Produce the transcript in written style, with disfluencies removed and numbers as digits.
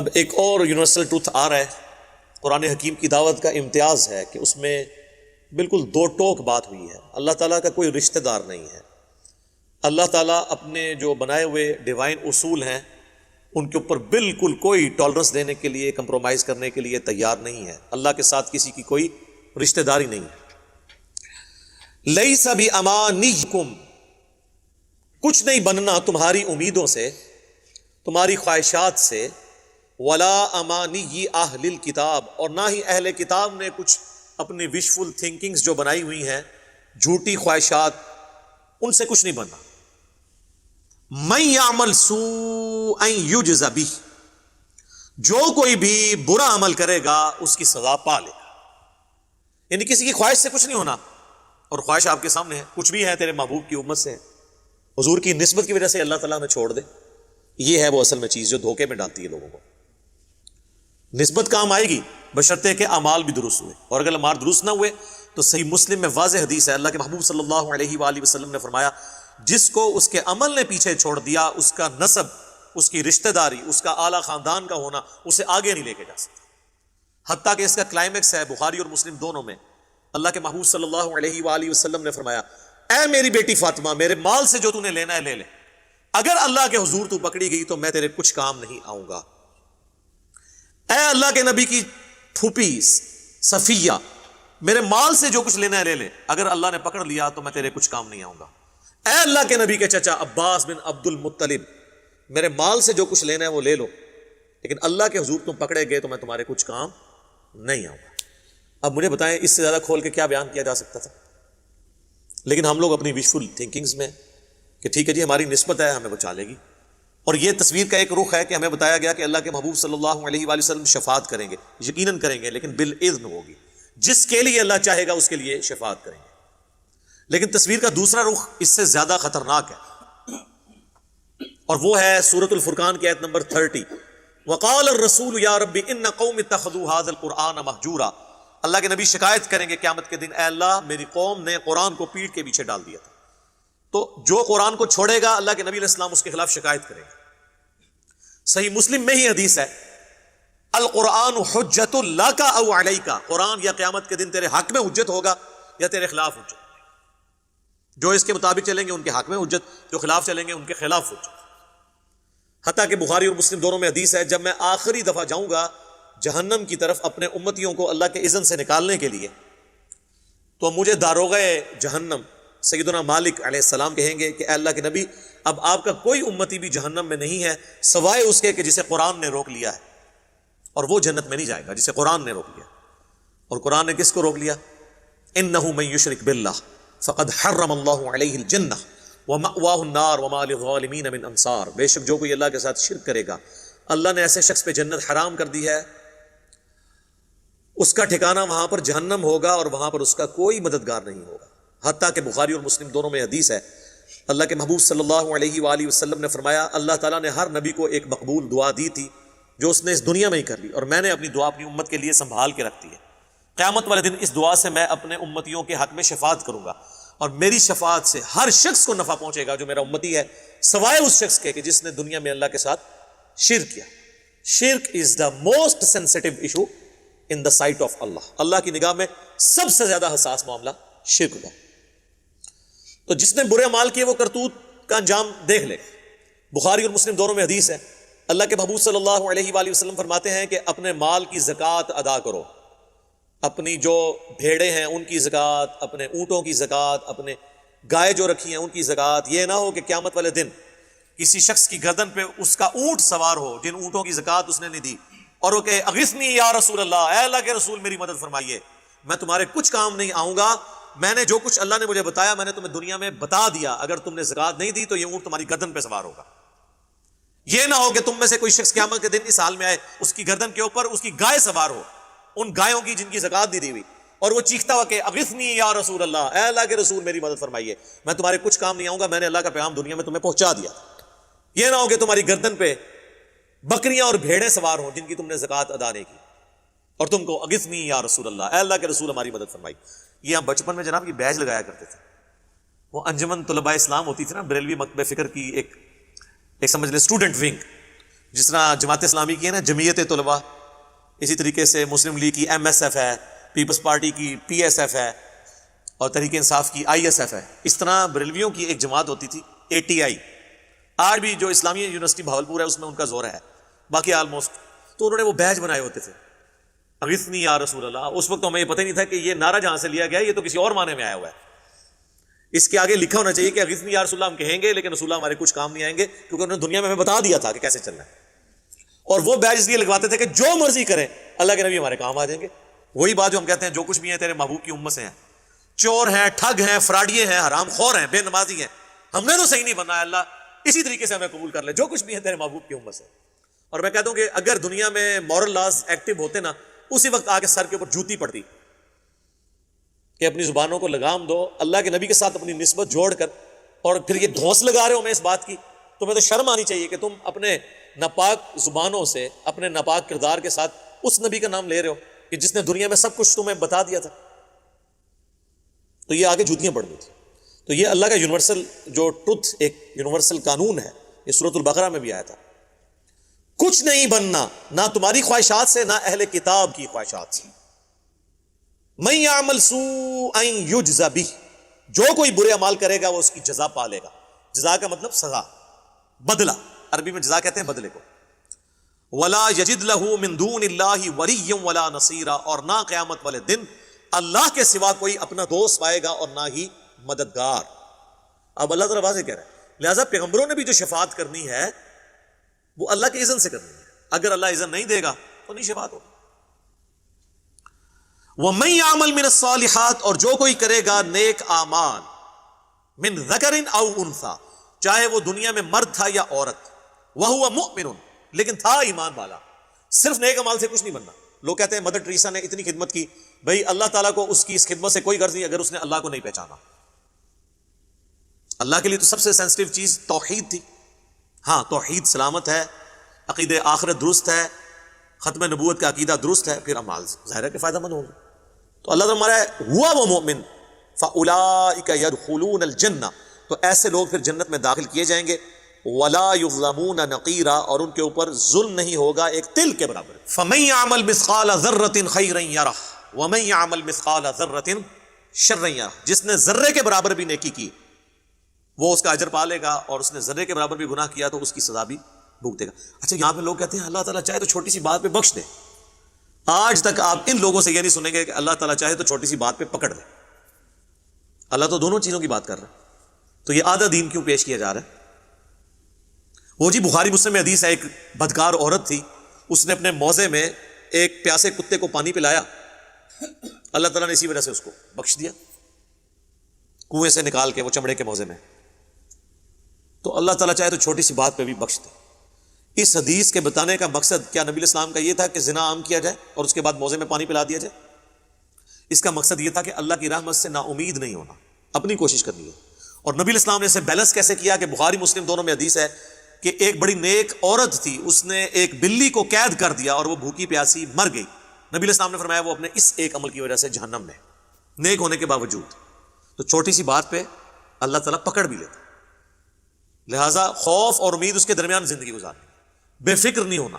اب ایک اور یونیورسل ٹروتھ آ رہا ہے، قرآن حکیم کی دعوت کا امتیاز ہے کہ اس میں بالکل دو ٹوک بات ہوئی ہے۔ اللہ تعالیٰ کا کوئی رشتہ دار نہیں ہے۔ اللہ تعالیٰ اپنے جو بنائے ہوئے ڈیوائن اصول ہیں ان کے اوپر بالکل کوئی ٹالرنس دینے کے لیے، کمپرومائز کرنے کے لیے تیار نہیں ہے۔ اللہ کے ساتھ کسی کی کوئی رشتہ داری نہیں ہے۔ لیس بامانیکم، کچھ نہیں بننا تمہاری امیدوں سے، تمہاری خواہشات سے، ولا امانی اہل الکتاب، اور نہ ہی اہل کتاب نے کچھ اپنی وشفل تھنکنگز جو بنائی ہوئی ہیں، جھوٹی خواہشات، ان سے کچھ نہیں بننا۔ من یعمل سوءا یجز بہ، جو کوئی بھی برا عمل کرے گا اس کی سزا پا لے گا۔ یعنی کسی کی خواہش سے کچھ نہیں ہونا، اور خواہش آپ کے سامنے ہے، کچھ بھی ہے تیرے محبوب کی امت سے، حضور کی نسبت کی وجہ سے اللہ تعالیٰ میں چھوڑ دے۔ یہ ہے وہ اصل میں چیز جو دھوکے میں ڈالتی ہے لوگوں کو۔ نسبت کام آئے گی بشرطے کہ اعمال بھی درست ہوئے، اور اگر اعمال درست نہ ہوئے تو صحیح مسلم میں واضح حدیث ہے، اللہ کے محبوب صلی اللہ علیہ وآلہ وسلم نے فرمایا، جس کو اس کے عمل نے پیچھے چھوڑ دیا، اس کا نسب، اس کی رشتہ داری، اس کا اعلیٰ خاندان کا ہونا اسے آگے نہیں لے کے جا سکتا۔ حتیٰ کہ اس کا کلائمیکس ہے بخاری اور مسلم دونوں میں، اللہ کے محبوب صلی اللہ علیہ وآلہ وسلم نے فرمایا، اے میری بیٹی فاطمہ، میرے مال سے جو تو نے لینا ہے لے لے، اگر اللہ کے حضور تو پکڑی گئی تو میں تیرے کچھ کام نہیں آؤں گا۔ اے اللہ کے نبی کی پھوپھی صفیہ، میرے مال سے جو کچھ لینا ہے لے لے، اگر اللہ نے پکڑ لیا تو میں تیرے کچھ کام نہیں آؤں گا۔ اے اللہ کے نبی کے چچا عباس بن عبد المطلب، میرے مال سے جو کچھ لینا ہے وہ لے لو، لیکن اللہ کے حضور تم پکڑے گئے تو میں تمہارے کچھ کام نہیں آؤں گا۔ اب مجھے بتائیں اس سے زیادہ کھول کے کیا بیان کیا جا سکتا تھا؟ لیکن ہم لوگ اپنی وشفل تھنکنگز میں کہ ٹھیک ہے جی ہماری نسبت ہے، ہمیں بچا لے گی، اور یہ تصویر کا ایک رخ ہے کہ ہمیں بتایا گیا کہ اللہ کے محبوب صلی اللہ علیہ وآلہ وسلم شفاعت کریں گے، یقیناً کریں گے، لیکن بالاذن ہوگی، جس کے لیے اللہ چاہے گا اس کے لیے شفاعت کریں گے۔ لیکن تصویر کا دوسرا رخ اس سے زیادہ خطرناک ہے، اور وہ ہے سورۃ الفرقان کی آیت نمبر 30، وقال الرسول یا رب ان قوم اتخذوا هذا القرآن مہجورا۔ اللہ کے نبی شکایت کریں گے قیامت کے دن، اے اللہ میری قوم نے قرآن کو پیٹھ کے پیچھے ڈال دیا تھا۔ تو جو قرآن کو چھوڑے گا اللہ کے نبی علیہ السلام اس کے خلاف شکایت کرے گا۔ صحیح مسلم میں ہی حدیث ہے، القرآن حجت لک او علیک، قرآن یا قیامت کے دن تیرے حق میں حجت ہوگا یا تیرے خلاف حجت۔ جو اس کے مطابق چلیں گے ان کے حق میں حجت، جو خلاف چلیں گے ان کے خلاف حجت۔ حتیٰ کہ بخاری اور مسلم دونوں میں حدیث ہے، جب میں آخری دفعہ جاؤں گا جہنم کی طرف اپنے امتیوں کو اللہ کے اذن سے نکالنے کے لیے، تو مجھے داروغہ جہنم سیدنا مالک علیہ السلام کہیں گے کہ اے اللہ کے نبی، اب آپ کا کوئی امتی بھی جہنم میں نہیں ہے سوائے اس کے کہ جسے قرآن نے روک لیا ہے، اور وہ جنت میں نہیں جائے گا جسے قرآن نے روک لیا۔ اور قرآن نے کس کو روک لیا؟ انہ من یشرک باللہ فقد حرم اللہ علیہ الجنہ ومأواہ النار وما للظالمین من انصار، بے شک جو کوئی اللہ کے ساتھ شرک کرے گا اللہ نے ایسے شخص پہ جنت حرام کر دی ہے، اس کا ٹھکانہ وہاں پر جہنم ہوگا اور وہاں پر اس کا کوئی مددگار نہیں ہوگا۔ حتیٰ کہ بخاری اور مسلم دونوں میں حدیث ہے، اللہ کے محبوب صلی اللہ علیہ وآلہ وسلم نے فرمایا، اللہ تعالیٰ نے ہر نبی کو ایک مقبول دعا دی تھی جو اس نے اس دنیا میں ہی کر لی، اور میں نے اپنی دعا اپنی امت کے لیے سنبھال کے رکھتی ہے۔ قیامت والے دن اس دعا سے میں اپنے امتیوں کے حق میں شفاعت کروں گا، اور میری شفاعت سے ہر شخص کو نفع پہنچے گا جو میرا امتی ہے، سوائے اس شخص کے کہ جس نے دنیا میں اللہ کے ساتھ شرک کیا۔ شرک is the most sensitive issue in the sight of Allah, Allah کی نگاہ میں سب سے زیادہ حساس معاملہ شرک کا۔ تو جس نے برے مال کیے وہ کرتوت کا انجام دیکھ لے۔ بخاری اور مسلم دونوں میں حدیث ہے، اللہ کے محبوب صلی اللہ علیہ وآلہ وسلم فرماتے ہیں کہ اپنے مال کی زکوٰۃ ادا کرو، اپنی جو بھیڑیں ہیں ان کی زکوٰۃ، اپنے اونٹوں کی زکوٰۃ، اپنے گائے جو رکھی ہیں ان کی زکوٰۃ۔ یہ نہ ہو کہ قیامت والے دن کسی شخص کی گردن پہ اس کا اونٹ سوار ہو جن اونٹوں کی زکوٰۃ اس نے نہیں دی، اور وہ کہ اغثنی یا رسول اللہ، اے اللہ کے رسول میری مدد فرمائیے، میں تمہارے کچھ کام نہیں آؤں گا، میں نے جو کچھ اللہ نے مجھے بتایا میں نے تمہیں دنیا میں بتا دیا، اگر تم نے زکوٰۃ نہیں دی تو یہ اونٹ تمہاری گردن پہ سوار ہوگا۔ یہ نہ ہو کہ تم میں سے کوئی شخص قیامت کے دن اس حال میں آئے اس کی گردن کے اوپر اس کی گائے سوار ہو، ان گایوں کی جن کی زکوٰۃ نہیں دی ہوئی، اور وہ چیختا ہوا کہ اغثنی یا رسول اللہ، اے اللہ کے رسول میری مدد فرمائیے، میں تمہارے کچھ کام نہیں آؤں گا، میں نے اللہ کا پیغام دنیا میں تمہیں پہنچا دیا۔ یہ نہ ہو کہ تمہاری گردن پہ بکریاں اور بھیڑیں سوار ہوں جن کی تم نے زکوٰۃ ادا نہیں کی، اور تم کو اغثنی یا رسول اللہ، اے اللہ کے رسول ہماری مدد فرمائی۔ یہ ہم بچپن میں جناب یہ بیج لگایا کرتے تھے، وہ انجمن طلباء اسلام ہوتی تھی نا، بریلوی مکتب فکر کی ایک سمجھ لیں اسٹوڈنٹ ونگ، جس طرح جماعت اسلامی کی ہے نا جمعیت طلباء، اسی طریقے سے مسلم لیگ کی MSF ہے، پیپلز پارٹی کی PSF ہے، اور تحریک انصاف کی ISF ہے. اس طرح بریلویوں کی ایک جماعت ہوتی تھی ATI. آج بھی جو اسلامی یونیورسٹی بھاولپور ہے اس میں ان کا زور ہے، باقی آلموسٹ. تو انہوں نے وہ بیج بنائے ہوتے تھے، اغثنی یا رسول اللہ. اس وقت ہمیں یہ پتہ نہیں تھا کہ یہ نعرہ جہاں سے لیا گیا یہ تو کسی اور معنی میں آیا ہوا ہے. اس کے آگے لکھا ہونا چاہیے کہ اغثنی یا رسول اللہ ہم کہیں گے لیکن رسول اللہ ہمارے کچھ کام نہیں آئیں گے، کیونکہ انہوں نے دنیا میں ہمیں بتا دیا تھا کہ کیسے چلنا ہے. اور وہ بیج اس لیے لگواتے تھے کہ جو مرضی کریں اللہ کے نبی ہمارے کام آ جائیں گے. وہی بات جو ہم کہتے ہیں جو کچھ بھی ہیں تیرے محبوب کی امت سے ہیں، چور ہیں، ٹھگ ہیں، فراڈیے ہیں، حرام خور ہیں، بے نمازی ہیں، ہم نے تو صحیح نہیں بننا ہے، اللہ اسی طریقے سے ہمیں قبول کر لے، جو کچھ بھی ہے تیرے محبوب کی امت سے. اور میں کہتا ہوں کہ اگر دنیا میں مورل لاز ایکٹیو ہوتے نا، اسی وقت آ کے سر کے اوپر جوتی پڑتی کہ اپنی زبانوں کو لگام دو، اللہ کے نبی کے ساتھ اپنی نسبت جوڑ کر، اور پھر یہ دھوس لگا رہے ہو میں اس بات کی. تمہیں تو شرم آنی چاہیے کہ تم اپنے ناپاک زبانوں سے، اپنے ناپاک کردار کے ساتھ اس نبی کا نام لے رہے ہو کہ جس نے دنیا میں سب کچھ تمہیں بتا دیا تھا. تو یہ آگے جوتیاں پڑنی تھی. تو یہ اللہ کا یونیورسل جو ٹروتھ، ایک یونیورسل قانون ہے، یہ سورۃ البقرہ میں بھی آیا تھا. کچھ نہیں بننا، نہ تمہاری خواہشات سے، نہ اہل کتاب کی خواہشات سے. من یعمل سوءا یجز بہ، جو کوئی برے اعمال کرے گا وہ اس کی جزا پا لے گا. جزا کا مطلب سزا، بدلہ، عربی میں جزا کہتے ہیں بدلے کو. ولا یجد لہ من دون اللہ ولیا ولا نصیرا، اور نہ قیامت والے دن اللہ کے سوا کوئی اپنا دوست پائے گا اور نہ ہی مددگار. اب اللہ تعالیٰ واضح کہہ رہا ہے، لہٰذا پیغمبروں نے بھی جو شفاعت کرنی ہے وہ اللہ کے اذن سے کرنی ہے. اگر اللہ اذن نہیں دے گا تو نہیں شفاعت ہوگی. وَمَن يَعْمَلْ مِنَ الصَّالِحَاتِ، اور جو کوئی کرے گا نیک اعمال، من ذکر او انثی، چاہے وہ دنیا میں مرد تھا یا عورت، وَهُوَ مُؤْمِنٌ، لیکن تھا ایمان والا. صرف نیک اعمال سے کچھ نہیں بننا. لوگ کہتے ہیں مدر ٹریسا نے اتنی خدمت کی، بھئی اللہ تعالیٰ کو اس کی اس خدمت سے کوئی غرض نہیں اگر اس نے اللہ کو نہیں پہچانا. اللہ کے لیے تو سب سے سینسٹیو چیز توحید تھی. ہاں توحید سلامت ہے، عقید آخرت درست ہے، ختم نبوت کا عقیدہ درست ہے، پھر اعمال ظاہر ہے کہ فائدہ مند ہوں گے. تو اللہ تعالیٰ ہمارا ہوا وہ مومن فَأُولَئِكَ يَدْخُلُونَ الْجَنَّةَ، تو ایسے لوگ پھر جنت میں داخل کیے جائیں گے. وَلَا يُظْلَمُونَ نَقِيرًا، اور ان کے اوپر ظلم نہیں ہوگا ایک تل کے برابر. فَمَن يَعْمَلْ مِثْقَالَ ذَرَّةٍ خَيْرًا يَرَهُ وَمَن يَعْمَلْ مِثْقَالَ ذَرَّةٍ شَرًّا يَرَهُ، جس نے ذرے کے برابر بھی نیکی کی وہ اس کا اجر پا لے گا، اور اس نے ذرے کے برابر بھی گناہ کیا تو اس کی سزا بھی بھگتے گا. اچھا یہاں پہ لوگ کہتے ہیں اللہ تعالیٰ چاہے تو چھوٹی سی بات پہ بخش دے. آج تک آپ ان لوگوں سے یہ نہیں سنیں گے کہ اللہ تعالیٰ چاہے تو چھوٹی سی بات پہ پکڑ دے. اللہ تو دونوں چیزوں کی بات کر رہا ہے. تو یہ آدھا دین کیوں پیش کیا جا رہا ہے؟ وہ جی بخاری مسلم میں حدیث ہے، ایک بدکار عورت تھی، اس نے اپنے موزے میں ایک پیاسے کتے کو پانی پلایا، اللہ تعالیٰ نے اسی وجہ سے اس کو بخش دیا، کنویں سے نکال کے وہ چمڑے کے موزے میں. تو اللہ تعالیٰ چاہے تو چھوٹی سی بات پہ بھی بخش دے. اس حدیث کے بتانے کا مقصد کیا نبی اسلام کا یہ تھا کہ زنا عام کیا جائے اور اس کے بعد موزے میں پانی پلا دیا جائے؟ اس کا مقصد یہ تھا کہ اللہ کی رحمت سے نا امید نہیں ہونا، اپنی کوشش کرنی ہے. اور نبی اسلام نے اسے بیلنس کیسے کیا کہ بخاری مسلم دونوں میں حدیث ہے کہ ایک بڑی نیک عورت تھی، اس نے ایک بلی کو قید کر دیا اور وہ بھوکی پیاسی مر گئی. نبی اسلام نے فرمایا وہ اپنے اس ایک عمل کی وجہ سے جہنم میں، نیک ہونے کے باوجود. تو چھوٹی سی بات پہ اللہ تعالیٰ پکڑ بھی لیتا. لہٰذا خوف اور امید اس کے درمیان زندگی گزارنی، بے فکر نہیں ہونا.